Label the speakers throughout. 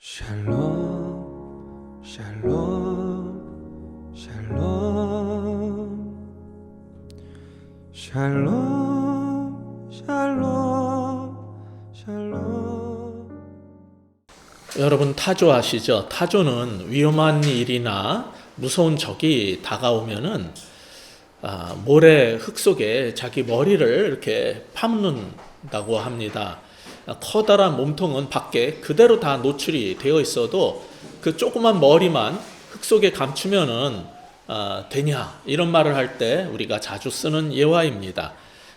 Speaker 1: 샬롬 샬롬 샬롬 샬롬 샬롬 샬롬.
Speaker 2: 여러분 타조 아시죠? 타조는 위험한 일이나 무서운 적이 다가오면은 모래 흙 속에 자기 머리를 이렇게 파묻는다고 합니다. 커다란 몸통은 밖에 그대로 다 노출이 되어 있어도 그 조그만 머리만 흙 속에 감추면은 되냐, 이런 말을 할 때 우리가 자주 쓰는 예화입니다.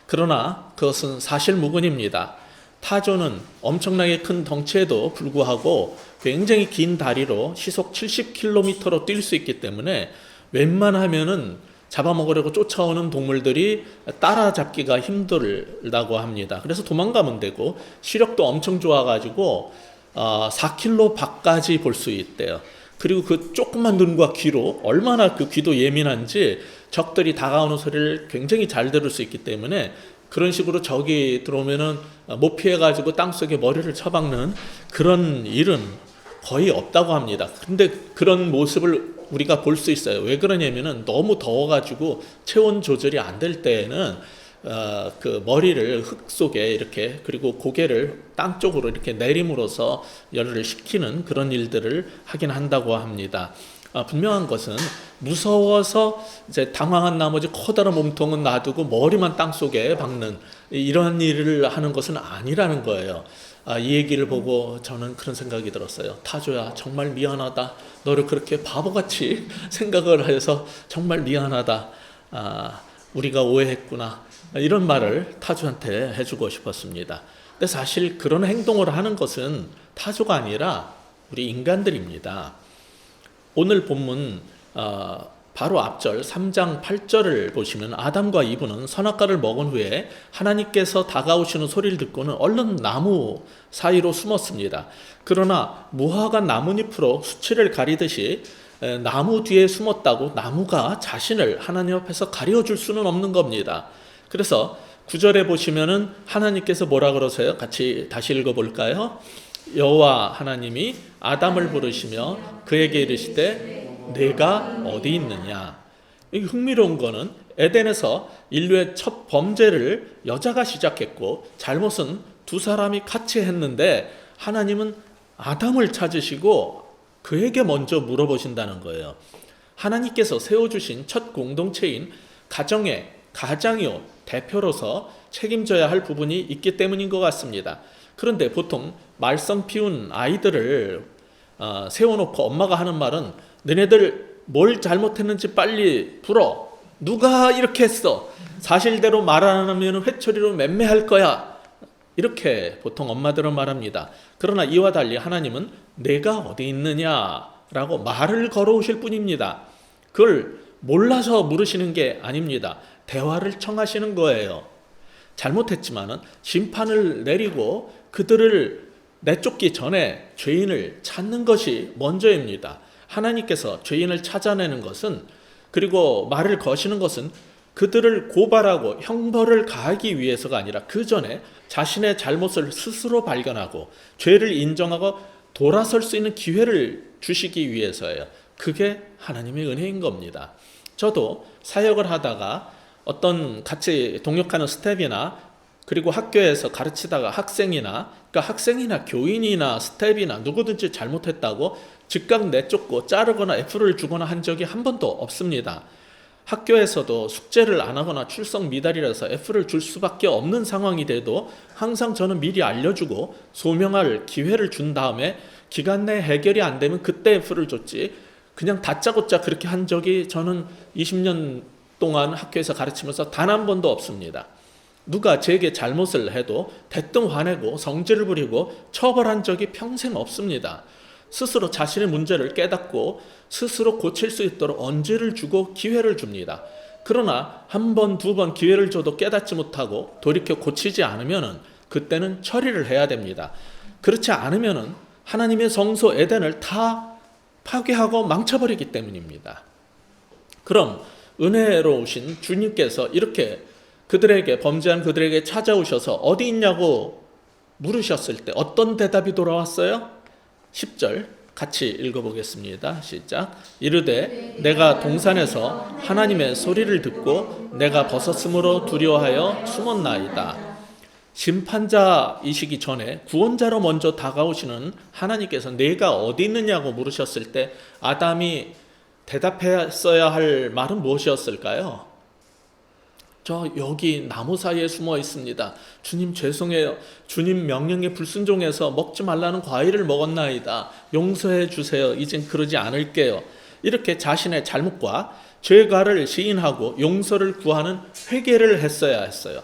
Speaker 2: 그러나 그것은 사실무근입니다. 타조는 엄청나게 큰 덩치에도 불구하고 굉장히 긴 다리로 시속 70km로 뛸 수 있기 때문에 웬만하면은 잡아먹으려고 쫓아오는 동물들이 따라잡기가 힘들다고 합니다. 그래서 도망가면 되고, 시력도 엄청 좋아가지고 4km 밖까지 볼 수 있대요. 그리고 그 조그만 눈과 귀로 얼마나 그 귀도 예민한지 적들이 다가오는 소리를 굉장히 잘 들을 수 있기 때문에 그런 식으로 적이 들어오면은 못 피해가지고 땅속에 머리를 쳐박는 그런 일은 거의 없다고 합니다. 근데 그런 모습을 우리가 볼 수 있어요. 왜 그러냐면은 너무 더워가지고 체온 조절이 안 될 때에는 그 머리를 흙 속에 이렇게, 그리고 고개를 땅 쪽으로 이렇게 내림으로써 열을 식히는 그런 일들을 하긴 한다고 합니다. 분명한 것은 무서워서 이제 당황한 나머지 커다란 몸통은 놔두고 머리만 땅 속에 박는 이런 일을 하는 것은 아니라는 거예요. 이 얘기를 보고 저는 그런 생각이 들었어요. 타조야, 정말 미안하다. 너를 그렇게 바보같이 생각을 해서 정말 미안하다. 우리가 오해했구나. 이런 말을 타조한테 해주고 싶었습니다. 근데 사실 그런 행동을 하는 것은 타조가 아니라 우리 인간들입니다. 오늘 본문 바로 앞절 3장 8절을 보시면 아담과 이브는 선악과를 먹은 후에 하나님께서 다가오시는 소리를 듣고는 얼른 나무 사이로 숨었습니다. 그러나 무화과 나뭇잎으로 수치를 가리듯이 나무 뒤에 숨었다고 나무가 자신을 하나님 앞에서 가려줄 수는 없는 겁니다. 그래서 9절에 보시면은 하나님께서 뭐라 그러세요? 같이 다시 읽어볼까요? 여호와 하나님이 아담을 부르시며 그에게 이르시되 내가 어디 있느냐. 이 흥미로운 거는 에덴에서 인류의 첫 범죄를 여자가 시작했고 잘못은 두 사람이 같이 했는데 하나님은 아담을 찾으시고 그에게 먼저 물어보신다는 거예요. 하나님께서 세워주신 첫 공동체인 가정의 가장이요 대표로서 책임져야 할 부분이 있기 때문인 것 같습니다. 그런데 보통 말썽 피운 아이들을 세워놓고 엄마가 하는 말은 너네들 뭘 잘못했는지 빨리 불어. 누가 이렇게 했어? 사실대로 말 안 하면 회초리로 맴매할 거야. 이렇게 보통 엄마들은 말합니다. 그러나 이와 달리 하나님은 내가 어디 있느냐라고 말을 걸어오실 뿐입니다. 그걸 몰라서 물으시는 게 아닙니다. 대화를 청하시는 거예요. 잘못했지만은 심판을 내리고 그들을 내쫓기 전에 죄인을 찾는 것이 먼저입니다. 하나님께서 죄인을 찾아내는 것은, 그리고 말을 거시는 것은 그들을 고발하고 형벌을 가하기 위해서가 아니라 그 전에 자신의 잘못을 스스로 발견하고 죄를 인정하고 돌아설 수 있는 기회를 주시기 위해서예요. 그게 하나님의 은혜인 겁니다. 저도 사역을 하다가 어떤 같이 동역하는 스텝이나 그리고 학교에서 가르치다가 학생이나 교인이나 스텝이나 누구든지 잘못했다고 즉각 내쫓고 자르거나 F를 주거나 한 적이 한 번도 없습니다. 학교에서도 숙제를 안 하거나 출석 미달이라서 F를 줄 수밖에 없는 상황이 돼도 항상 저는 미리 알려주고 소명할 기회를 준 다음에 기간 내 해결이 안 되면 그때 F를 줬지, 그냥 다짜고짜 그렇게 한 적이 저는 20년 동안 학교에서 가르치면서 단 한 번도 없습니다. 누가 제게 잘못을 해도 대뜸 화내고 성질을 부리고 처벌한 적이 평생 없습니다. 스스로 자신의 문제를 깨닫고 스스로 고칠 수 있도록 언제를 주고 기회를 줍니다. 그러나 한 번, 두 번 기회를 줘도 깨닫지 못하고 돌이켜 고치지 않으면 그때는 처리를 해야 됩니다. 그렇지 않으면 하나님의 성소 에덴을 다 파괴하고 망쳐버리기 때문입니다. 그럼 은혜로우신 주님께서 이렇게 범죄한 그들에게 찾아오셔서 어디 있냐고 물으셨을 때 어떤 대답이 돌아왔어요? 10절 같이 읽어보겠습니다. 시작. 이르되 내가 동산에서 하나님의 소리를 듣고 내가 벗었으므로 두려워하여 숨었나이다. 심판자이시기 전에 구원자로 먼저 다가오시는 하나님께서 내가 어디 있느냐고 물으셨을 때 아담이 대답했어야 할 말은 무엇이었을까요? 저 여기 나무 사이에 숨어 있습니다. 주님 죄송해요. 주님 명령에 불순종해서 먹지 말라는 과일을 먹었나이다. 용서해 주세요. 이젠 그러지 않을게요. 이렇게 자신의 잘못과 죄가를 시인하고 용서를 구하는 회개를 했어야 했어요.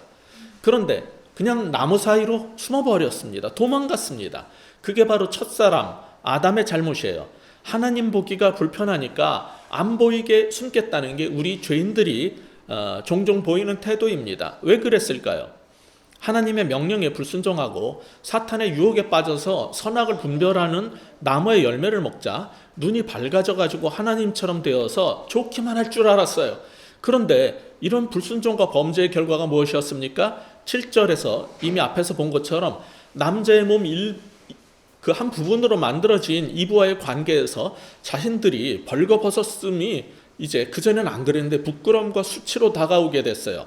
Speaker 2: 그런데 그냥 나무 사이로 숨어버렸습니다. 도망갔습니다. 그게 바로 첫사람 아담의 잘못이에요. 하나님 보기가 불편하니까 안 보이게 숨겠다는 게 우리 죄인들이 종종 보이는 태도입니다. 왜 그랬을까요? 하나님의 명령에 불순종하고 사탄의 유혹에 빠져서 선악을 분별하는 나무의 열매를 먹자 눈이 밝아져가지고 하나님처럼 되어서 좋기만 할 줄 알았어요. 그런데 이런 불순종과 범죄의 결과가 무엇이었습니까? 7절에서 이미 앞에서 본 것처럼 남자의 몸 그 한 부분으로 만들어진 이브와의 관계에서 자신들이 벌거벗었음이 이제 그전에는 안 그랬는데 부끄러움과 수치로 다가오게 됐어요.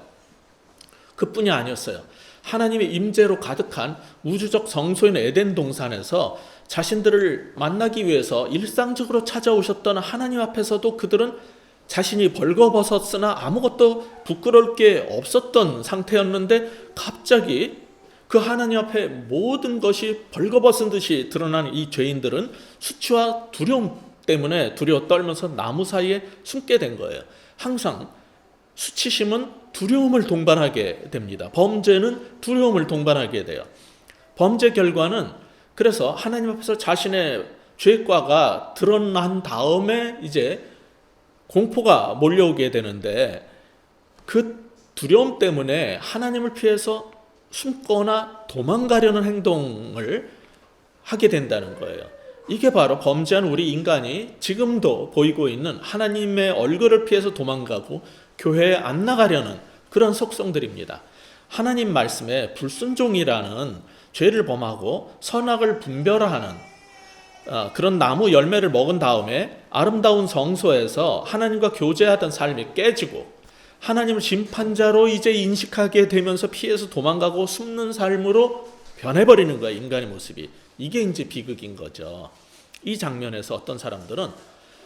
Speaker 2: 그뿐이 아니었어요. 하나님의 임재로 가득한 우주적 성소인 에덴 동산에서 자신들을 만나기 위해서 일상적으로 찾아오셨던 하나님 앞에서도 그들은 자신이 벌거벗었으나 아무것도 부끄러울 게 없었던 상태였는데 갑자기 그 하나님 앞에 모든 것이 벌거벗은 듯이 드러나는 이 죄인들은 수치와 두려움 때문에 두려워 떨면서 나무 사이에 숨게 된 거예요. 항상 수치심은 두려움을 동반하게 됩니다. 범죄는 두려움을 동반하게 돼요. 범죄 결과는 그래서 하나님 앞에서 자신의 죄과가 드러난 다음에 이제 공포가 몰려오게 되는데 그 두려움 때문에 하나님을 피해서 숨거나 도망가려는 행동을 하게 된다는 거예요. 이게 바로 범죄한 우리 인간이 지금도 보이고 있는 하나님의 얼굴을 피해서 도망가고 교회에 안 나가려는 그런 속성들입니다. 하나님 말씀에 불순종이라는 죄를 범하고 선악을 분별하는 그런 나무 열매를 먹은 다음에 아름다운 성소에서 하나님과 교제하던 삶이 깨지고 하나님을 심판자로 이제 인식하게 되면서 피해서 도망가고 숨는 삶으로 변해버리는 거예요. 인간의 모습이. 이게 이제 비극인 거죠. 이 장면에서 어떤 사람들은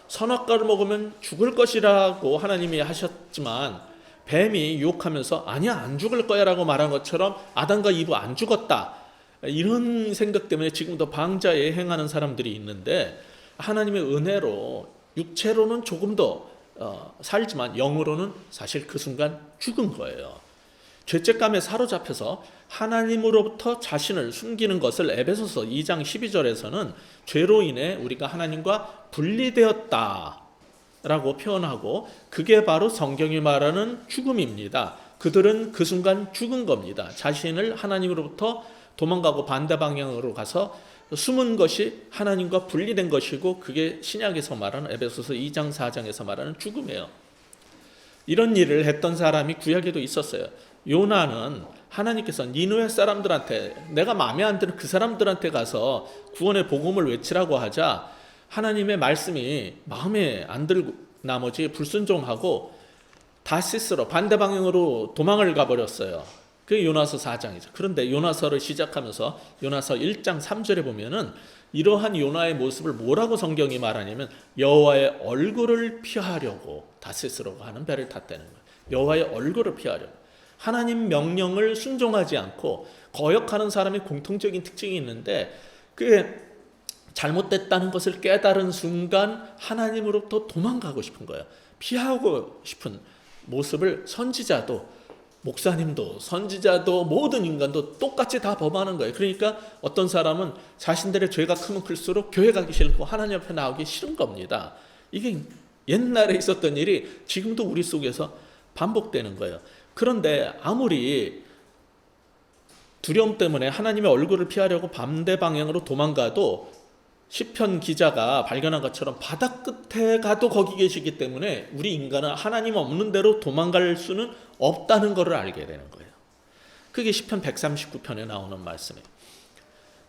Speaker 2: 선악과를 먹으면 죽을 것이라고 하나님이 하셨지만 뱀이 유혹하면서 아니야 안 죽을 거야 라고 말한 것처럼 아담과 이브 안 죽었다. 이런 생각 때문에 지금도 방자에 행하는 사람들이 있는데 하나님의 은혜로 육체로는 조금 더 살지만 영으로는 사실 그 순간 죽은 거예요. 죄책감에 사로잡혀서 하나님으로부터 자신을 숨기는 것을 에베소서 2장 12절에서는 죄로 인해 우리가 하나님과 분리되었다 라고 표현하고 그게 바로 성경이 말하는 죽음입니다. 그들은 그 순간 죽은 겁니다. 자신을 하나님으로부터 도망가고 반대 방향으로 가서 숨은 것이 하나님과 분리된 것이고 그게 신약에서 말하는 에베소서 2장 4장에서 말하는 죽음이에요. 이런 일을 했던 사람이 구약에도 있었어요. 요나는 하나님께서 니느웨 사람들한테 내가 마음에 안 드는 그 사람들한테 가서 구원의 복음을 외치라고 하자 하나님의 말씀이 마음에 안 들고 나머지 불순종하고 다시스로 반대 방향으로 도망을 가버렸어요. 그게 요나서 4장이죠. 그런데 요나서를 시작하면서 요나서 1장 3절에 보면은 이러한 요나의 모습을 뭐라고 성경이 말하냐면 여호와의 얼굴을 피하려고 다시스로 하는 배를 탔다는 거예요. 여호와의 얼굴을 피하려고. 하나님 명령을 순종하지 않고 거역하는 사람의 공통적인 특징이 있는데 그게 잘못됐다는 것을 깨달은 순간 하나님으로부터 도망가고 싶은 거예요. 피하고 싶은 모습을 선지자도 목사님도 선지자도 모든 인간도 똑같이 다 범하는 거예요. 그러니까 어떤 사람은 자신들의 죄가 크면 클수록 교회 가기 싫고 하나님 앞에 나오기 싫은 겁니다. 이게 옛날에 있었던 일이 지금도 우리 속에서 반복되는 거예요. 그런데 아무리 두려움 때문에 하나님의 얼굴을 피하려고 반대 방향으로 도망가도 시편 기자가 발견한 것처럼 바다 끝에 가도 거기 계시기 때문에 우리 인간은 하나님 없는 데로 도망갈 수는 없다는 것을 알게 되는 거예요. 그게 시편 139편에 나오는 말씀이에요.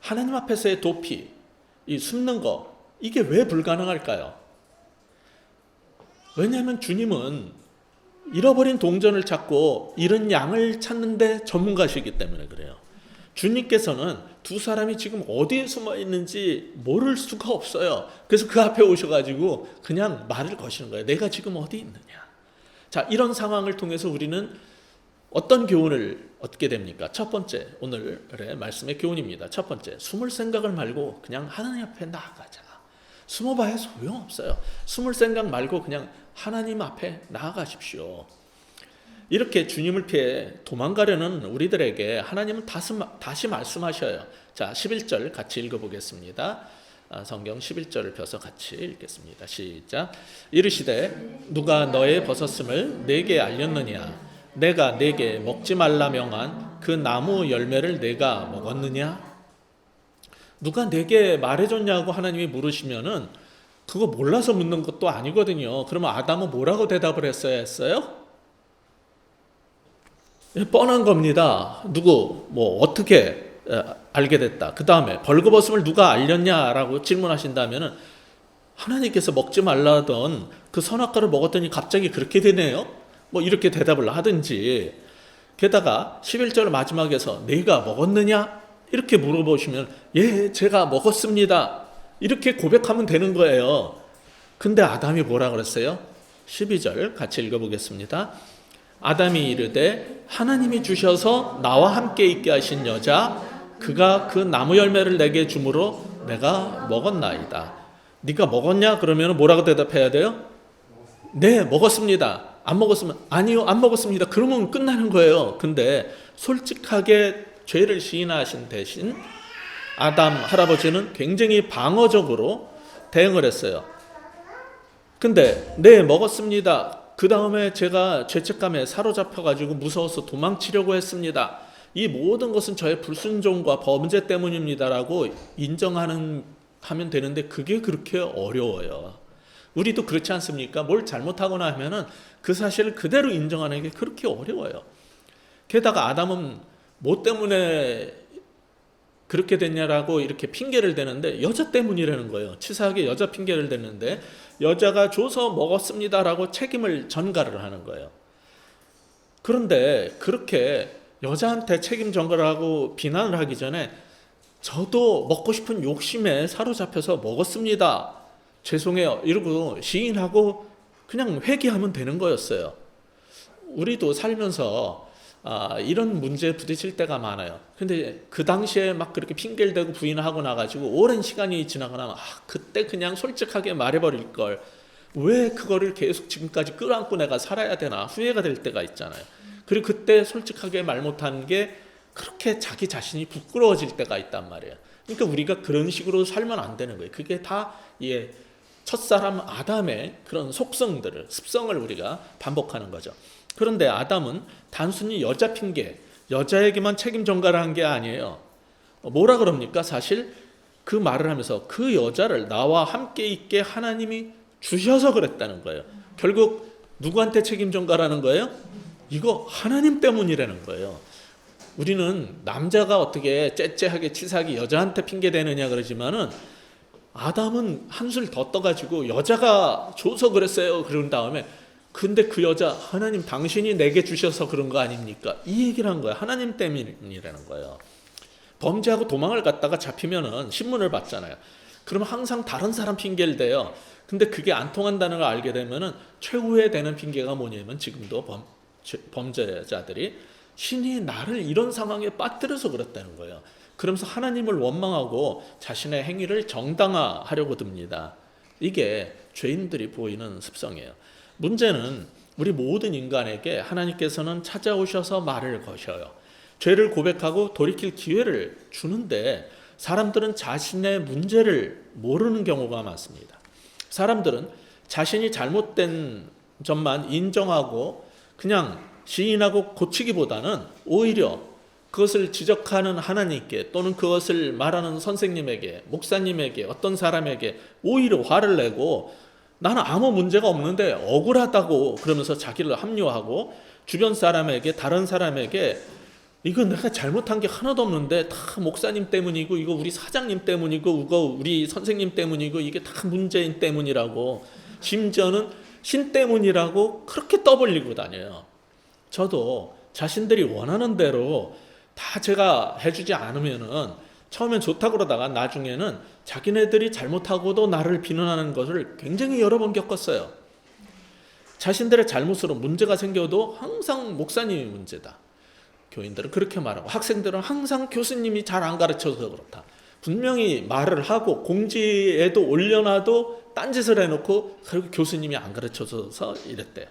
Speaker 2: 하나님 앞에서의 도피, 이 숨는 거, 이게 왜 불가능할까요? 왜냐하면 주님은 잃어버린 동전을 찾고 잃은 양을 찾는데 전문가시기 때문에 그래요. 주님께서는 두 사람이 지금 어디에 숨어 있는지 모를 수가 없어요. 그래서 그 앞에 오셔가지고 그냥 말을 거시는 거예요. 내가 지금 어디 있느냐. 자, 이런 상황을 통해서 우리는 어떤 교훈을 얻게 됩니까? 첫 번째, 오늘의 말씀의 교훈입니다. 첫 번째, 숨을 생각을 말고 그냥 하나님 앞에 나아가자. 숨어봐야 소용없어요. 숨을 생각 말고 그냥 하나님 앞에 나아가십시오. 이렇게 주님을 피해 도망가려는 우리들에게 하나님은 다시 말씀하셔요. 자, 11절 같이 읽어보겠습니다. 성경 11절을 펴서 같이 읽겠습니다. 시작. 이르시되 누가 너의 벗었음을 내게 알렸느냐? 내가 내게 먹지 말라 명한 그 나무 열매를 내가 먹었느냐? 누가 내게 말해줬냐고 하나님이 물으시면은 그거 몰라서 묻는 것도 아니거든요. 그러면 아담은 뭐라고 대답을 했어야 했어요? 뻔한 겁니다. 누구 어떻게 알게 됐다. 그 다음에 벌거벗음을 누가 알렸냐라고 질문하신다면은 하나님께서 먹지 말라던 그 선악과를 먹었더니 갑자기 그렇게 되네요. 이렇게 대답을 하든지, 게다가 11절 마지막에서 내가 먹었느냐? 이렇게 물어보시면 예, 제가 먹었습니다. 이렇게 고백하면 되는 거예요. 근데 아담이 뭐라 그랬어요? 12절 같이 읽어보겠습니다. 아담이 이르되 하나님이 주셔서 나와 함께 있게 하신 여자 그가 그 나무 열매를 내게 주므로 내가 먹었나이다. 네가 먹었냐? 그러면 뭐라고 대답해야 돼요? 네, 먹었습니다. 안 먹었으면 아니요, 안 먹었습니다. 그러면 끝나는 거예요. 근데 솔직하게 죄를 시인하신 대신 아담 할아버지는 굉장히 방어적으로 대응을 했어요. 근데 네, 먹었습니다. 그 다음에 제가 죄책감에 사로잡혀가지고 무서워서 도망치려고 했습니다. 이 모든 것은 저의 불순종과 범죄 때문입니다라고 하면 되는데 그게 그렇게 어려워요. 우리도 그렇지 않습니까? 뭘 잘못하거나 하면은 그 사실을 그대로 인정하는 게 그렇게 어려워요. 게다가 아담은 뭐 때문에 그렇게 됐냐라고 이렇게 핑계를 대는데 여자 때문이라는 거예요. 치사하게 여자 핑계를 대는데 여자가 줘서 먹었습니다라고 책임을 전가를 하는 거예요. 그런데 그렇게 여자한테 책임 전가를 하고 비난을 하기 전에 저도 먹고 싶은 욕심에 사로잡혀서 먹었습니다. 죄송해요. 이러고 시인하고 그냥 회개하면 되는 거였어요. 우리도 살면서 이런 문제에 부딪힐 때가 많아요. 근데 그 당시에 막 그렇게 핑계를 대고 부인하고 나가지고 오랜 시간이 지나고 나면 그때 그냥 솔직하게 말해버릴 걸 왜 그거를 계속 지금까지 끌어안고 내가 살아야 되나 후회가 될 때가 있잖아요. 그리고 그때 솔직하게 말 못한 게 그렇게 자기 자신이 부끄러워질 때가 있단 말이에요. 그러니까 우리가 그런 식으로 살면 안 되는 거예요. 그게 다 첫사람 아담의 그런 속성들을, 습성을 우리가 반복하는 거죠. 그런데 아담은 단순히 여자 핑계, 여자에게만 책임 전가를 한 게 아니에요. 뭐라 그럽니까? 사실 그 말을 하면서 그 여자를 나와 함께 있게 하나님이 주셔서 그랬다는 거예요. 결국 누구한테 책임 전가라는 거예요? 이거 하나님 때문이라는 거예요. 우리는 남자가 어떻게 째째하게 치사하게 여자한테 핑계 대느냐 그러지만은 아담은 한술 더 떠가지고 여자가 줘서 그랬어요. 그런 다음에 근데 그 여자 하나님 당신이 내게 주셔서 그런 거 아닙니까? 이 얘기를 한 거예요. 하나님 때문이라는 거예요. 범죄하고 도망을 갔다가 잡히면은 신문을 받잖아요. 그러면 항상 다른 사람 핑계를 대요. 근데 그게 안 통한다는 걸 알게 되면은 최후에 되는 핑계가 뭐냐면 지금도 범죄자들이 신이 나를 이런 상황에 빠뜨려서 그랬다는 거예요. 그러면서 하나님을 원망하고 자신의 행위를 정당화하려고 듭니다. 이게 죄인들이 보이는 습성이에요. 문제는 우리 모든 인간에게 하나님께서는 찾아오셔서 말을 거셔요. 죄를 고백하고 돌이킬 기회를 주는데 사람들은 자신의 문제를 모르는 경우가 많습니다. 사람들은 자신이 잘못된 점만 인정하고 그냥 시인하고 고치기보다는 오히려 그것을 지적하는 하나님께 또는 그것을 말하는 선생님에게, 목사님에게, 어떤 사람에게 오히려 화를 내고 나는 아무 문제가 없는데 억울하다고 그러면서 자기를 합리화하고 주변 사람에게, 다른 사람에게 이거 내가 잘못한 게 하나도 없는데 다 목사님 때문이고 이거 우리 사장님 때문이고 이거 우리 선생님 때문이고 이게 다 문재인 때문이라고, 심지어는 신 때문이라고 그렇게 떠벌리고 다녀요. 저도 자신들이 원하는 대로 다 제가 해주지 않으면은 처음엔 좋다고 그러다가 나중에는 자기네들이 잘못하고도 나를 비난하는 것을 굉장히 여러 번 겪었어요. 자신들의 잘못으로 문제가 생겨도 항상 목사님이 문제다. 교인들은 그렇게 말하고, 학생들은 항상 교수님이 잘 안 가르쳐서 그렇다. 분명히 말을 하고 공지에도 올려놔도 딴짓을 해놓고 결국 교수님이 안 가르쳐서 이랬대요.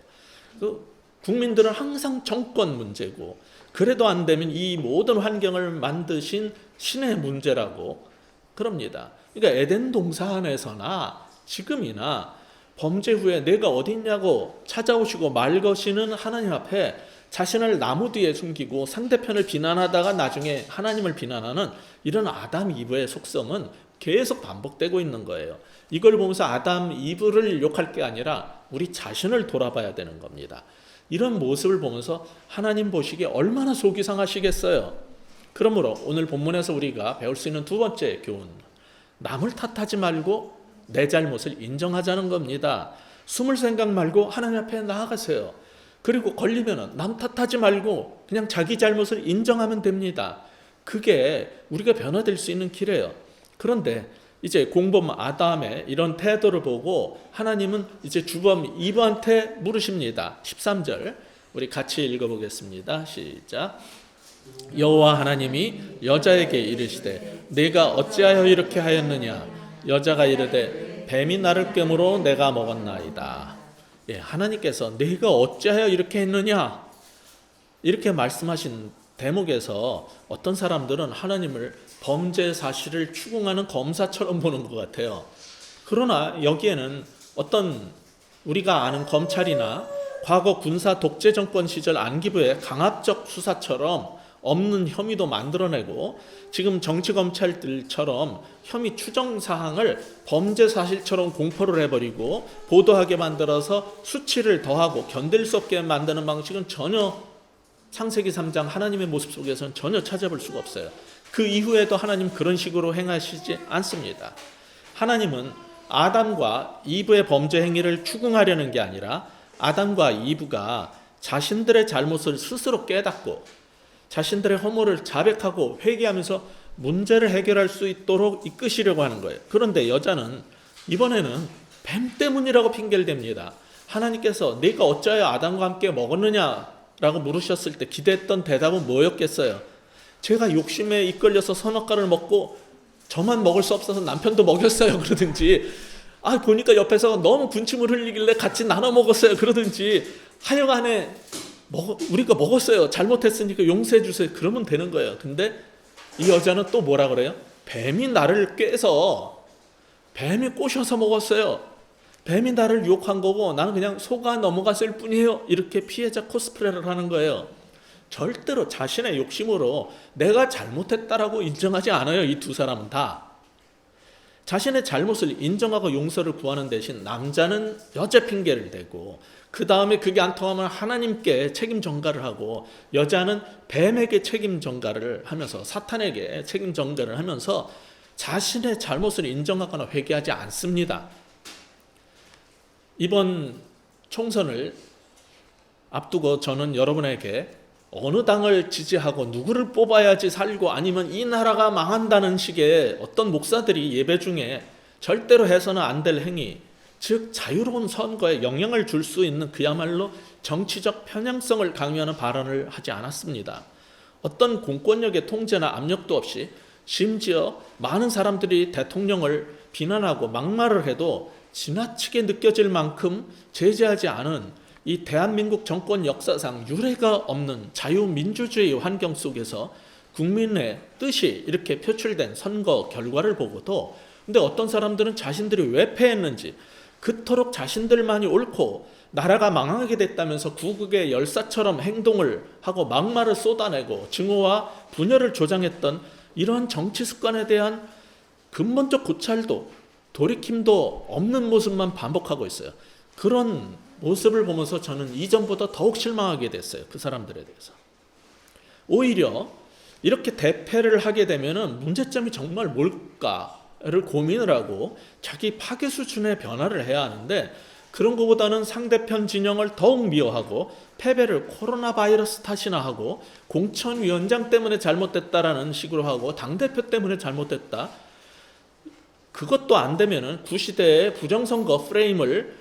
Speaker 2: 국민들은 항상 정권 문제고, 그래도 안 되면 이 모든 환경을 만드신 신의 문제라고 그럽니다. 그러니까 에덴 동산 안에서나 지금이나 범죄 후에 내가 어디 있냐고 찾아오시고 말 거시는 하나님 앞에 자신을 나무 뒤에 숨기고 상대편을 비난하다가 나중에 하나님을 비난하는 이런 아담 이브의 속성은 계속 반복되고 있는 거예요. 이걸 보면서 아담 이브를 욕할 게 아니라 우리 자신을 돌아봐야 되는 겁니다. 이런 모습을 보면서 하나님 보시기에 얼마나 속이 상하시겠어요. 그러므로 오늘 본문에서 우리가 배울 수 있는 두 번째 교훈, 남을 탓하지 말고 내 잘못을 인정하자는 겁니다. 숨을 생각 말고 하나님 앞에 나아가세요. 그리고 걸리면 남 탓하지 말고 그냥 자기 잘못을 인정하면 됩니다. 그게 우리가 변화될 수 있는 길이에요. 그런데 이제 공범 아담의 이런 태도를 보고 하나님은 이제 주범 이브한테 물으십니다. 13절 우리 같이 읽어보겠습니다. 시작. 여호와 하나님이 여자에게 이르시되 내가 어찌하여 이렇게 하였느냐. 여자가 이르되 뱀이 나를 꿰므로 내가 먹었나이다. 예, 하나님께서 내가 어찌하여 이렇게 했느냐 이렇게 말씀하신 대목에서 어떤 사람들은 하나님을 범죄 사실을 추궁하는 검사처럼 보는 것 같아요. 그러나 여기에는 어떤 우리가 아는 검찰이나 과거 군사 독재 정권 시절 안기부의 강압적 수사처럼 없는 혐의도 만들어내고 지금 정치검찰들처럼 혐의 추정 사항을 범죄 사실처럼 공포를 해버리고 보도하게 만들어서 수치를 더하고 견딜 수 없게 만드는 방식은 전혀 창세기 3장 하나님의 모습 속에서는 전혀 찾아볼 수가 없어요. 그 이후에도 하나님 그런 식으로 행하시지 않습니다. 하나님은 아담과 이브의 범죄 행위를 추궁하려는 게 아니라 아담과 이브가 자신들의 잘못을 스스로 깨닫고 자신들의 허물을 자백하고 회개하면서 문제를 해결할 수 있도록 이끄시려고 하는 거예요. 그런데 여자는 이번에는 뱀 때문이라고 핑계를 댑니다. 하나님께서 네가 어찌하여 아담과 함께 먹었느냐라고 물으셨을 때 기대했던 대답은 뭐였겠어요? 제가 욕심에 이끌려서 선악과를 먹고 저만 먹을 수 없어서 남편도 먹였어요 그러든지, 보니까 옆에서 너무 군침을 흘리길래 같이 나눠 먹었어요 그러든지, 하여간에 우리가 먹었어요. 잘못했으니까 용서해 주세요. 그러면 되는 거예요. 근데 이 여자는 또 뭐라 그래요? 뱀이 나를 꿰서 뱀이 꼬셔서 먹었어요. 뱀이 나를 유혹한 거고 나는 그냥 속아 넘어갔을 뿐이에요. 이렇게 피해자 코스프레를 하는 거예요. 절대로 자신의 욕심으로 내가 잘못했다라고 인정하지 않아요. 이 두 사람은 다. 자신의 잘못을 인정하고 용서를 구하는 대신 남자는 여자 핑계를 대고 그 다음에 그게 안 통하면 하나님께 책임 전가를 하고 여자는 뱀에게 책임 전가를 하면서 사탄에게 책임 전가를 하면서 자신의 잘못을 인정하거나 회개하지 않습니다. 이번 총선을 앞두고 저는 여러분에게 어느 당을 지지하고 누구를 뽑아야지 살고 아니면 이 나라가 망한다는 식의 어떤 목사들이 예배 중에 절대로 해서는 안 될 행위, 즉 자유로운 선거에 영향을 줄 수 있는 그야말로 정치적 편향성을 강요하는 발언을 하지 않았습니다. 어떤 공권력의 통제나 압력도 없이 심지어 많은 사람들이 대통령을 비난하고 막말을 해도 지나치게 느껴질 만큼 제재하지 않은 이 대한민국 정권 역사상 유례가 없는 자유민주주의 환경 속에서 국민의 뜻이 이렇게 표출된 선거 결과를 보고도 근데 어떤 사람들은 자신들이 왜 패했는지 그토록 자신들만이 옳고 나라가 망하게 됐다면서 구국의 열사처럼 행동을 하고 막말을 쏟아내고 증오와 분열을 조장했던 이러한 정치 습관에 대한 근본적 고찰도 돌이킴도 없는 모습만 반복하고 있어요. 그런 모습을 보면서 저는 이전보다 더욱 실망하게 됐어요. 그 사람들에 대해서. 오히려 이렇게 대패를 하게 되면은 문제점이 정말 뭘까를 고민을 하고 자기 파괴 수준의 변화를 해야 하는데, 그런 것보다는 상대편 진영을 더욱 미워하고 패배를 코로나 바이러스 탓이나 하고 공천위원장 때문에 잘못됐다라는 식으로 하고 당대표 때문에 잘못됐다. 그것도 안 되면은 구시대의 부정선거 프레임을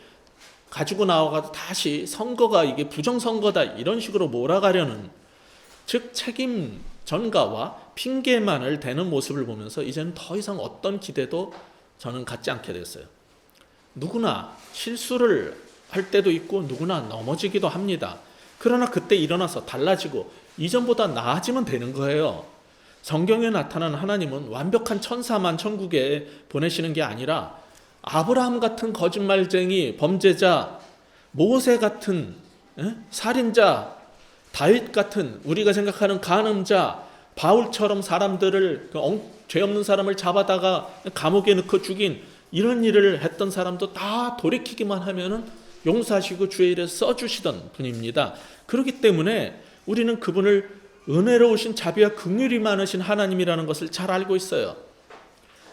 Speaker 2: 가지고 나와가지고 다시 선거가 이게 부정선거다 이런 식으로 몰아가려는, 즉 책임 전가와 핑계만을 대는 모습을 보면서 이제는 더 이상 어떤 기대도 저는 갖지 않게 됐어요. 누구나 실수를 할 때도 있고 누구나 넘어지기도 합니다. 그러나 그때 일어나서 달라지고 이전보다 나아지면 되는 거예요. 성경에 나타난 하나님은 완벽한 천사만 천국에 보내시는 게 아니라 아브라함 같은 거짓말쟁이, 범죄자, 모세 같은 살인자, 다윗 같은 우리가 생각하는 간음자, 바울처럼 사람들을, 죄 없는 사람을 잡아다가 감옥에 넣고 죽인 이런 일을 했던 사람도 다 돌이키기만 하면은 용서하시고 주의 일에 써주시던 분입니다. 그렇기 때문에 우리는 그분을 은혜로우신 자비와 긍휼이 많으신 하나님이라는 것을 잘 알고 있어요.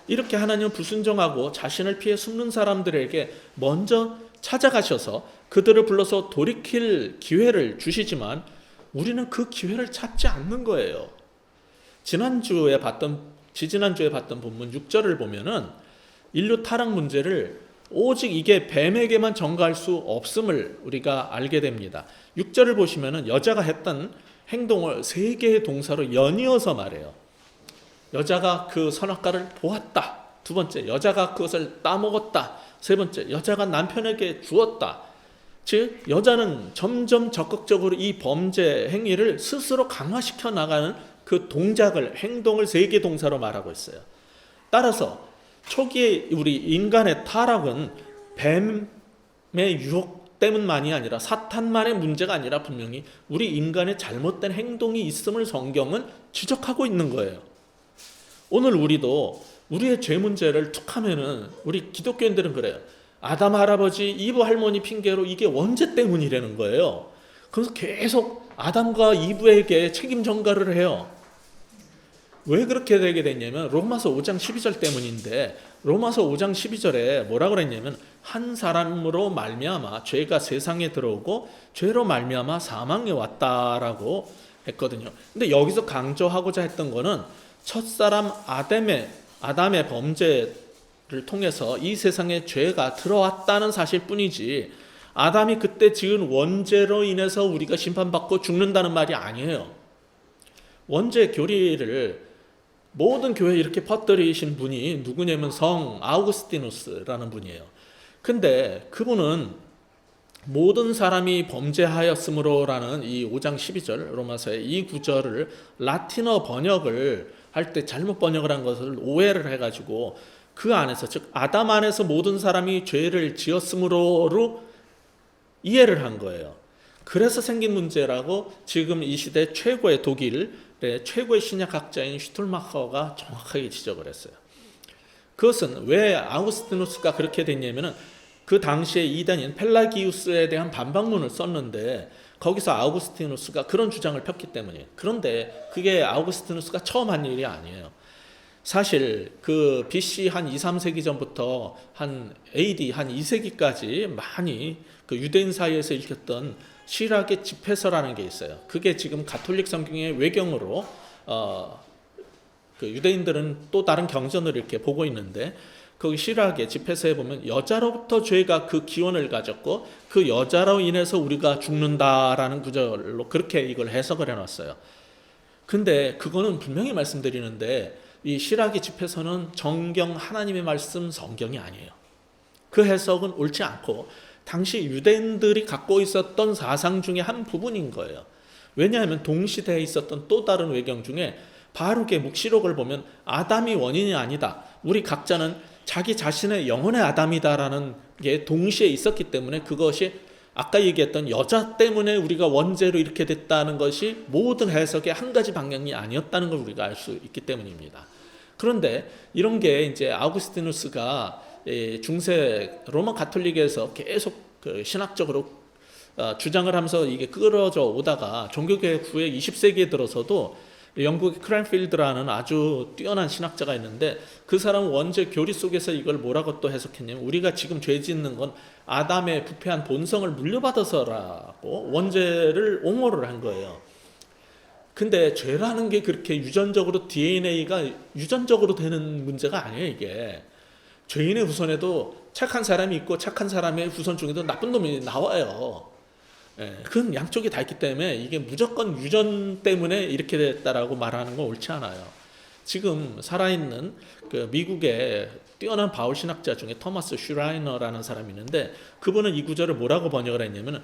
Speaker 2: 이렇게 하나님은 불순종하고 자신을 피해 숨는 사람들에게 먼저 찾아가셔서 그들을 불러서 돌이킬 기회를 주시지만 우리는 그 기회를 찾지 않는 거예요. 지지난주에 봤던 본문 6절을 보면은 인류 타락 문제를 오직 이게 뱀에게만 전가할 수 없음을 우리가 알게 됩니다. 6절을 보시면은 여자가 했던 행동을 3개의 동사로 연이어서 말해요. 여자가 그 선악과를 보았다. 2번째, 여자가 그것을 따먹었다. 3번째, 여자가 남편에게 주었다. 즉 여자는 점점 적극적으로 이 범죄 행위를 스스로 강화시켜 나가는 그 동작을, 행동을 3개 동사로 말하고 있어요. 따라서 초기에 우리 인간의 타락은 뱀의 유혹 때문만이 아니라 사탄만의 문제가 아니라 분명히 우리 인간의 잘못된 행동이 있음을 성경은 지적하고 있는 거예요. 오늘 우리도 우리의 죄 문제를 툭 하면은 우리 기독교인들은 그래요. 아담 할아버지, 이브 할머니 핑계로 이게 원죄 때문이라는 거예요. 그래서 계속 아담과 이브에게 책임 전가를 해요. 왜 그렇게 되게 됐냐면 로마서 5장 12절 때문인데, 로마서 5장 12절에 뭐라고 그랬냐면 한 사람으로 말미암아 죄가 세상에 들어오고 죄로 말미암아 사망에 왔다라고 했거든요. 근데 여기서 강조하고자 했던 거는 첫사람 아담의 범죄를 통해서 이 세상에 죄가 들어왔다는 사실뿐이지, 아담이 그때 지은 원죄로 인해서 우리가 심판받고 죽는다는 말이 아니에요. 원죄 교리를 모든 교회에 이렇게 퍼뜨리신 분이 누구냐면 성 아우구스티누스라는 분이에요. 근데 그분은 모든 사람이 범죄하였으므로라는 이 5장 12절 로마서의 이 구절을 라틴어 번역을 할 때 잘못 번역을 한 것을 오해를 해가지고 그 안에서, 즉 아담 안에서 모든 사람이 죄를 지었으므로로 이해를 한 거예요. 그래서 생긴 문제라고 지금 이 시대 최고의 독일의 최고의 신약학자인 슈툴마커가 정확하게 지적을 했어요. 그것은 왜 아우구스티누스가 그렇게 됐냐면은 그 당시에 이단인 펠라기우스에 대한 반박문을 썼는데 거기서 아우구스티누스가 그런 주장을 폈기 때문이에요. 그런데 그게 아우구스티누스가 처음 한 일이 아니에요. 사실 그 BC 한 2, 3세기 전부터 한 AD 한 2세기까지 많이 그 유대인 사이에서 읽혔던 시락의 집회서라는 게 있어요. 그게 지금 가톨릭 성경의 외경으로 그 유대인들은 또 다른 경전을 이렇게 보고 있는데, 거기 시락의 집회서에 보면 여자로부터 죄가 그 기원을 가졌고 그 여자로 인해서 우리가 죽는다라는 구절로 그렇게 이걸 해석을 해놨어요. 근데 그거는 분명히 말씀드리는데 이 시락의 집회서는 정경 하나님의 말씀 성경이 아니에요. 그 해석은 옳지 않고 당시 유대인들이 갖고 있었던 사상 중에 한 부분인 거예요. 왜냐하면 동시대에 있었던 또 다른 외경 중에 바룩의 묵시록을 보면 아담이 원인이 아니다, 우리 각자는 자기 자신의 영혼의 아담이다라는 게 동시에 있었기 때문에 그것이 아까 얘기했던 여자 때문에 우리가 원죄로 이렇게 됐다는 것이 모든 해석의 한 가지 방향이 아니었다는 걸 우리가 알 수 있기 때문입니다. 그런데 이런 게 이제 아우구스티누스가 중세 로마 가톨릭에서 계속 그 신학적으로 주장을 하면서 이게 끌어져 오다가 종교개혁 후에 20세기에 들어서도 영국의 크랜필드라는 아주 뛰어난 신학자가 있는데 그 사람은 원죄 교리 속에서 이걸 뭐라고 또 해석했냐면 우리가 지금 죄 짓는 건 아담의 부패한 본성을 물려받아서라고 원죄를 옹호를 한 거예요. 근데 죄라는 게 그렇게 유전적으로 DNA가 유전적으로 되는 문제가 아니에요. 이게 죄인의 후손에도 착한 사람이 있고 착한 사람의 후손 중에도 나쁜 놈이 나와요. 그건 양쪽이 다 있기 때문에 이게 무조건 유전 때문에 이렇게 됐다라고 말하는 건 옳지 않아요. 지금 살아있는 그 미국의 뛰어난 바울 신학자 중에 토마스 슈라이너라는 사람이 있는데 그분은 이 구절을 뭐라고 번역을 했냐면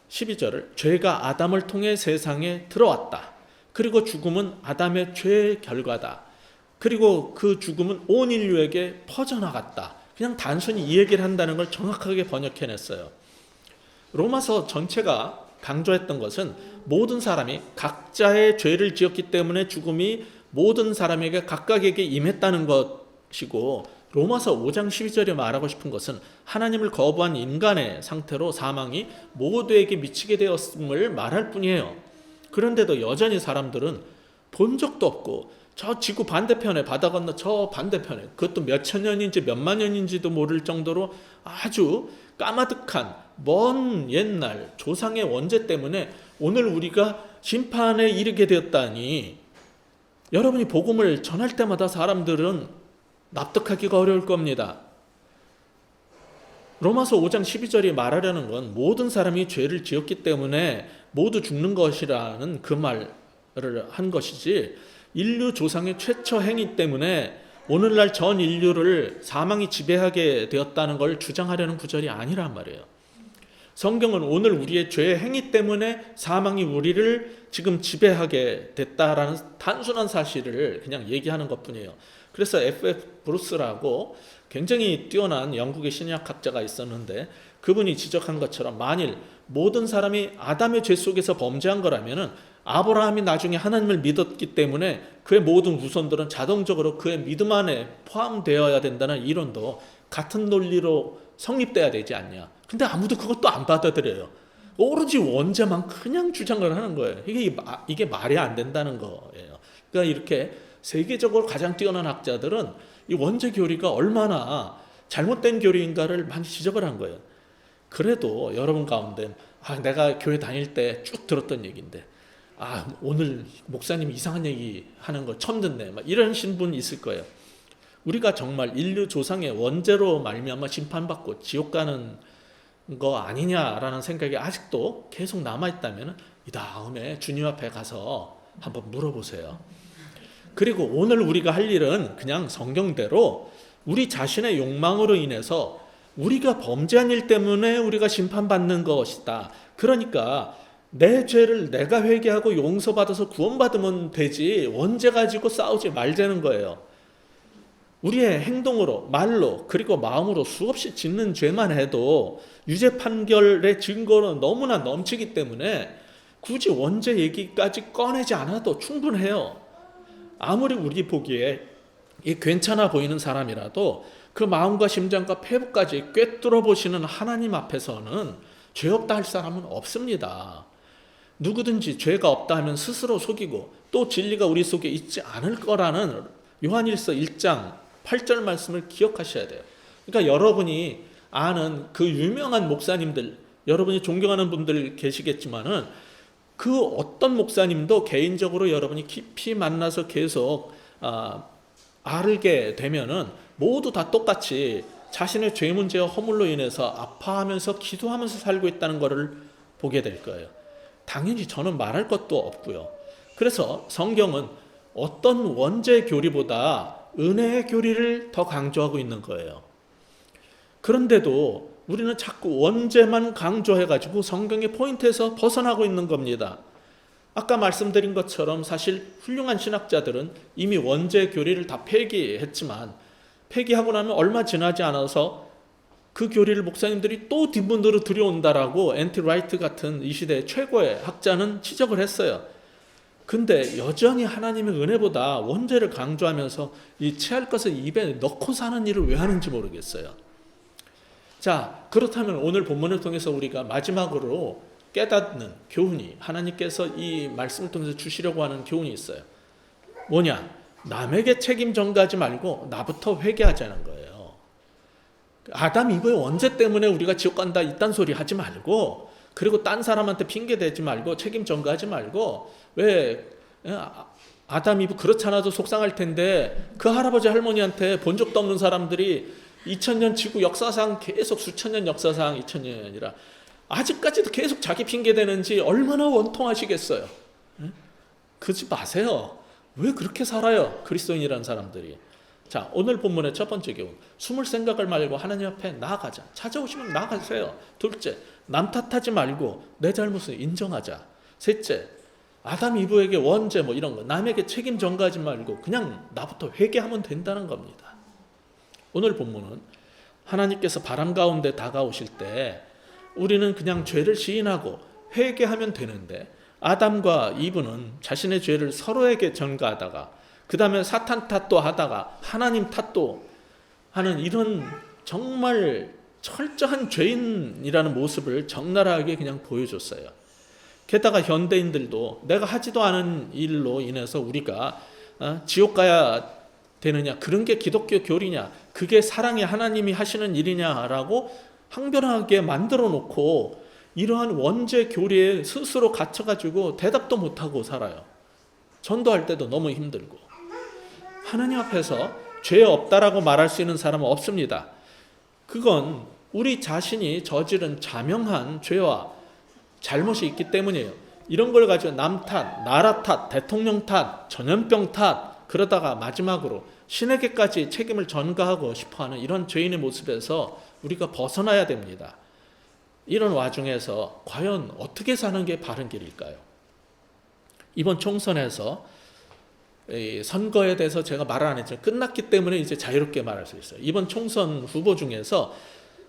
Speaker 2: 12절을 죄가 아담을 통해 세상에 들어왔다. 그리고 죽음은 아담의 죄의 결과다. 그리고 그 죽음은 온 인류에게 퍼져나갔다. 그냥 단순히 이 얘기를 한다는 걸 정확하게 번역해냈어요. 로마서 전체가 강조했던 것은 모든 사람이 각자의 죄를 지었기 때문에 죽음이 모든 사람에게 각각에게 임했다는 것이고 로마서 5장 12절에 말하고 싶은 것은 하나님을 거부한 인간의 상태로 사망이 모두에게 미치게 되었음을 말할 뿐이에요. 그런데도 여전히 사람들은 본 적도 없고 저 지구 반대편에 바다 건너 저 반대편에 그것도 몇천 년인지 몇만 년인지도 모를 정도로 아주 까마득한 먼 옛날 조상의 원죄 때문에 오늘 우리가 심판에 이르게 되었다니 여러분이 복음을 전할 때마다 사람들은 납득하기가 어려울 겁니다. 로마서 5장 12절이 말하려는 건 모든 사람이 죄를 지었기 때문에 모두 죽는 것이라는 그 말을 한 것이지 인류 조상의 최초 행위 때문에 오늘날 전 인류를 사망이 지배하게 되었다는 걸 주장하려는 구절이 아니란 말이에요. 성경은 오늘 우리의 죄의 행위 때문에 사망이 우리를 지금 지배하게 됐다라는 단순한 사실을 그냥 얘기하는 것뿐이에요. 그래서 F.F. 브루스라고 굉장히 뛰어난 영국의 신약학자가 있었는데 그분이 지적한 것처럼 만일 모든 사람이 아담의 죄 속에서 범죄한 거라면은 아브라함이 나중에 하나님을 믿었기 때문에 그의 모든 후손들은 자동적으로 그의 믿음 안에 포함되어야 된다는 이론도 같은 논리로 성립돼야 되지 않냐. 근데 아무도 그것도 안 받아들여요. 오로지 원죄만 그냥 주장을 하는 거예요. 이게 말이 안 된다는 거예요. 그러니까 이렇게 세계적으로 가장 뛰어난 학자들은 이 원죄 교리가 얼마나 잘못된 교리인가를 많이 지적을 한 거예요. 그래도 여러분 가운데 내가 교회 다닐 때 쭉 들었던 얘기인데 오늘 목사님 이상한 얘기 하는 거 처음 듣네. 막 이러신 분 있을 거예요. 우리가 정말 인류 조상의 원죄로 말미암아 심판받고 지옥 가는 거 아니냐라는 생각이 아직도 계속 남아있다면 이 다음에 주님 앞에 가서 한번 물어보세요. 그리고 오늘 우리가 할 일은 그냥 성경대로 우리 자신의 욕망으로 인해서 우리가 범죄한 일 때문에 우리가 심판받는 것이다. 그러니까 내 죄를 내가 회개하고 용서받아서 구원받으면 되지 원죄 가지고 싸우지 말자는 거예요. 우리의 행동으로 말로 그리고 마음으로 수없이 짓는 죄만 해도 유죄 판결의 증거는 너무나 넘치기 때문에 굳이 원죄 얘기까지 꺼내지 않아도 충분해요. 아무리 우리 보기에 괜찮아 보이는 사람이라도 그 마음과 심장과 폐부까지 꿰뚫어 보시는 하나님 앞에서는 죄 없다 할 사람은 없습니다. 누구든지 죄가 없다 하면 스스로 속이고 또 진리가 우리 속에 있지 않을 거라는 요한일서 1장 8절 말씀을 기억하셔야 돼요. 그러니까 여러분이 아는 그 유명한 목사님들, 여러분이 존경하는 분들 계시겠지만은 그 어떤 목사님도 개인적으로 여러분이 깊이 만나서 계속 알게 되면은 모두 다 똑같이 자신의 죄 문제와 허물로 인해서 아파하면서 기도하면서 살고 있다는 것을 보게 될 거예요. 당연히 저는 말할 것도 없고요. 그래서 성경은 어떤 원죄 교리보다 은혜의 교리를 더 강조하고 있는 거예요. 그런데도 우리는 자꾸 원죄만 강조해가지고 성경의 포인트에서 벗어나고 있는 겁니다. 아까 말씀드린 것처럼 사실 훌륭한 신학자들은 이미 원죄 교리를 다 폐기했지만 폐기하고 나면 얼마 지나지 않아서 그 교리를 목사님들이 또 뒷문으로 들여온다라고 앤티 라이트 같은 이 시대의 최고의 학자는 지적을 했어요. 근데 여전히 하나님의 은혜보다 원죄를 강조하면서 이 체할 것을 입에 넣고 사는 일을 왜 하는지 모르겠어요. 자, 그렇다면 오늘 본문을 통해서 우리가 마지막으로 깨닫는 교훈이, 하나님께서 이 말씀을 통해서 주시려고 하는 교훈이 있어요. 뭐냐? 남에게 책임 전가하지 말고 나부터 회개하자는 거예요. 아담 이브의 원죄 때문에 우리가 지옥 간다 이딴 소리 하지 말고, 그리고 딴 사람한테 핑계 대지 말고 책임 전가하지 말고, 왜 아담 이브 그렇지 않아도 속상할 텐데 그 할아버지 할머니한테 본 적도 없는 사람들이 2000년 지구 역사상 계속 수천 년 역사상 2000년이 아니라 아직까지도 계속 자기 핑계 대는지 얼마나 원통하시겠어요. 그러지 마세요. 왜 그렇게 살아요? 그리스도인이라는 사람들이. 자, 오늘 본문의 첫 번째 교훈. 숨을 생각을 말고 하나님 앞에 나아가자. 찾아오시면 나아가세요. 둘째, 남 탓하지 말고 내 잘못을 인정하자. 셋째, 아담 이브에게 원죄 뭐 이런 거 남에게 책임 전가하지 말고 그냥 나부터 회개하면 된다는 겁니다. 오늘 본문은 하나님께서 바람 가운데 다가오실 때 우리는 그냥 죄를 시인하고 회개하면 되는데, 아담과 이브는 자신의 죄를 서로에게 전가하다가 그 다음에 사탄 탓도 하다가 하나님 탓도 하는 이런 정말 철저한 죄인이라는 모습을 적나라하게 그냥 보여줬어요. 게다가 현대인들도 내가 하지도 않은 일로 인해서 우리가 지옥 가야 되느냐, 그런 게 기독교 교리냐, 그게 사랑의 하나님이 하시는 일이냐라고 항변하게 만들어 놓고 이러한 원죄 교리에 스스로 갇혀가지고 대답도 못하고 살아요. 전도할 때도 너무 힘들고. 하나님 앞에서 죄 없다라고 말할 수 있는 사람은 없습니다. 그건 우리 자신이 저지른 자명한 죄와 잘못이 있기 때문이에요. 이런 걸 가지고 남 탓, 나라 탓, 대통령 탓, 전염병 탓, 그러다가 마지막으로 신에게까지 책임을 전가하고 싶어하는 이런 죄인의 모습에서 우리가 벗어나야 됩니다. 이런 와중에서 과연 어떻게 사는 게 바른 길일까요? 이번 총선에서 선거에 대해서 제가 말을 안 했지만 끝났기 때문에 이제 자유롭게 말할 수 있어요. 이번 총선 후보 중에서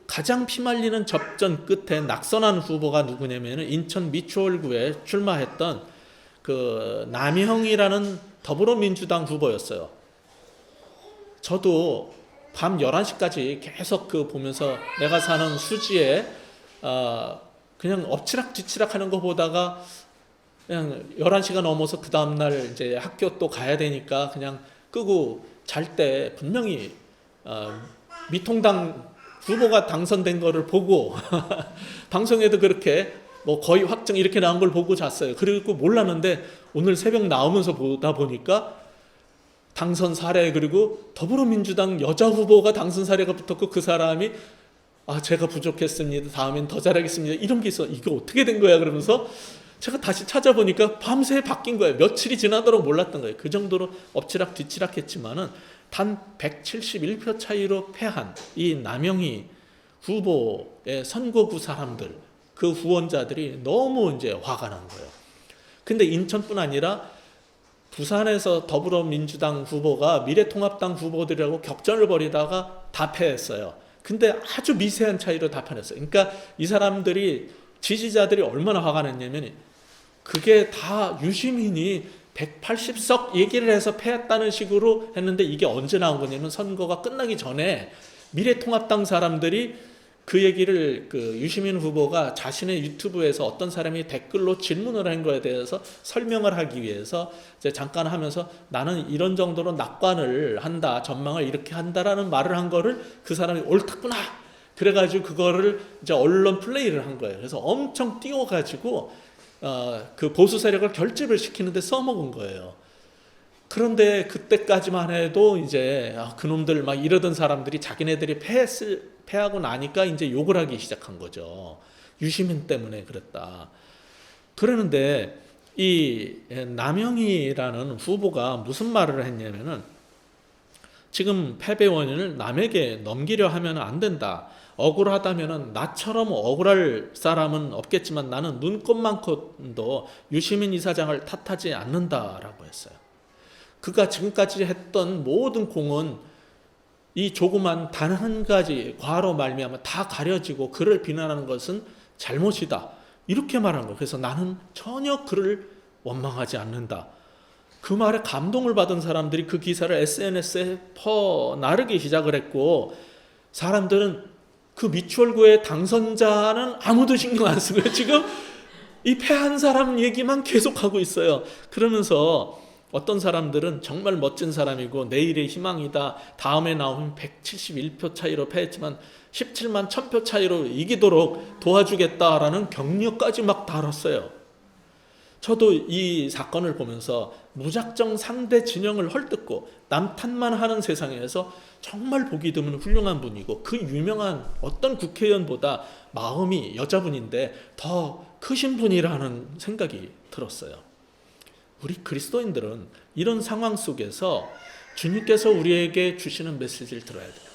Speaker 2: 가장 피말리는 접전 끝에 낙선한 후보가 누구냐면 인천 미추홀구에 출마했던 그 남영이라는 더불어민주당 후보였어요. 저도 밤 11시까지 계속 그 보면서 내가 사는 수지에 그냥 엎치락 뒤치락 하는 거 보다가 그냥 11시가 넘어서 그 다음날 이제 학교 또 가야 되니까 그냥 끄고 잘 때 분명히 미통당 후보가 당선된 거를 보고 방송에도 그렇게 뭐 거의 확정 이렇게 나온 걸 보고 잤어요. 그리고 몰랐는데 오늘 새벽 나오면서 보다 보니까 당선 사례, 그리고 더불어민주당 여자 후보가 당선 사례가 붙었고 그 사람이 제가 부족했습니다. 다음엔 더 잘하겠습니다. 이런 게 있어. 이게 어떻게 된 거야? 그러면서 제가 다시 찾아보니까 밤새 바뀐 거예요. 며칠이 지나도록 몰랐던 거예요. 그 정도로 엎치락 뒤치락 했지만은 단 171표 차이로 패한 이 남영희 후보의 선거구 사람들, 그 후원자들이 너무 이제 화가 난 거예요. 근데 인천뿐 아니라 부산에서 더불어민주당 후보가 미래통합당 후보들이라고 격전을 벌이다가 다 패했어요. 근데 아주 미세한 차이로 다 패했어요. 그러니까 이 사람들이, 지지자들이 얼마나 화가 났냐면 그게 다 유시민이 180석 얘기를 해서 패했다는 식으로 했는데, 이게 언제 나온 거냐면 선거가 끝나기 전에 미래통합당 사람들이 그 얘기를, 그 유시민 후보가 자신의 유튜브에서 어떤 사람이 댓글로 질문을 한 거에 대해서 설명을 하기 위해서 이제 잠깐 하면서 나는 이런 정도로 낙관을 한다, 전망을 이렇게 한다라는 말을 한 거를 그 사람이 옳았구나, 그래가지고 그거를 이제 언론 플레이를 한 거예요. 그래서 엄청 띄워가지고 그 보수 세력을 결집을 시키는데 써먹은 거예요. 그런데 그때까지만 해도 이제 그놈들 막 이러던 사람들이 자기네들이 패하고 나니까 이제 욕을 하기 시작한 거죠. 유시민 때문에 그랬다. 그러는데 이 남영희라는 후보가 무슨 말을 했냐면은 지금 패배 원인을 남에게 넘기려 하면 안 된다. 억울하다면은 나처럼 억울할 사람은 없겠지만 나는 눈꼽만큼도 유시민 이사장을 탓하지 않는다라고 했어요. 그가 지금까지 했던 모든 공은 이 조그만 단 한 가지 과로 말미암아 다 가려지고 그를 비난하는 것은 잘못이다, 이렇게 말한 거예요. 그래서 나는 전혀 그를 원망하지 않는다. 그 말에 감동을 받은 사람들이 그 기사를 SNS에 퍼나르기 시작을 했고, 사람들은 그 미추홀구의 당선자는 아무도 신경 안 쓰고요. 지금 이 패한 사람 얘기만 계속하고 있어요. 그러면서 어떤 사람들은 정말 멋진 사람이고 내일의 희망이다. 다음에 나오면 171표 차이로 패했지만 17만 1000표 차이로 이기도록 도와주겠다라는 격려까지 막 달았어요. 저도 이 사건을 보면서 무작정 상대 진영을 헐뜯고 남탓만 하는 세상에서 정말 보기 드문 훌륭한 분이고 그 유명한 어떤 국회의원보다 마음이 여자분인데 더 크신 분이라는 생각이 들었어요. 우리 그리스도인들은 이런 상황 속에서 주님께서 우리에게 주시는 메시지를 들어야 돼요.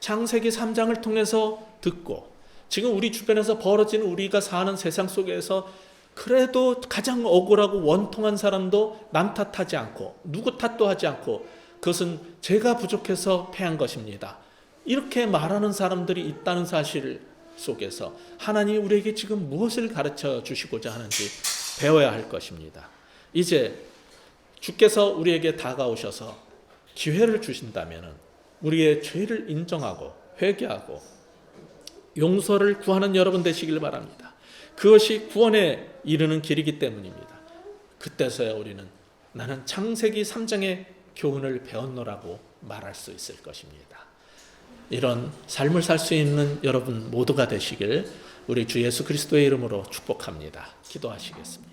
Speaker 2: 창세기 3장을 통해서 듣고 지금 우리 주변에서 벌어지는 우리가 사는 세상 속에서 그래도 가장 억울하고 원통한 사람도 남 탓하지 않고 누구 탓도 하지 않고 그것은 제가 부족해서 패한 것입니다. 이렇게 말하는 사람들이 있다는 사실 속에서 하나님이 우리에게 지금 무엇을 가르쳐 주시고자 하는지 배워야 할 것입니다. 이제 주께서 우리에게 다가오셔서 기회를 주신다면 우리의 죄를 인정하고 회개하고 용서를 구하는 여러분 되시길 바랍니다. 그것이 구원에 이르는 길이기 때문입니다. 그때서야 우리는 나는 창세기 3장의 교훈을 배웠노라고 말할 수 있을 것입니다. 이런 삶을 살 수 있는 여러분 모두가 되시길 우리 주 예수 그리스도의 이름으로 축복합니다. 기도하시겠습니다.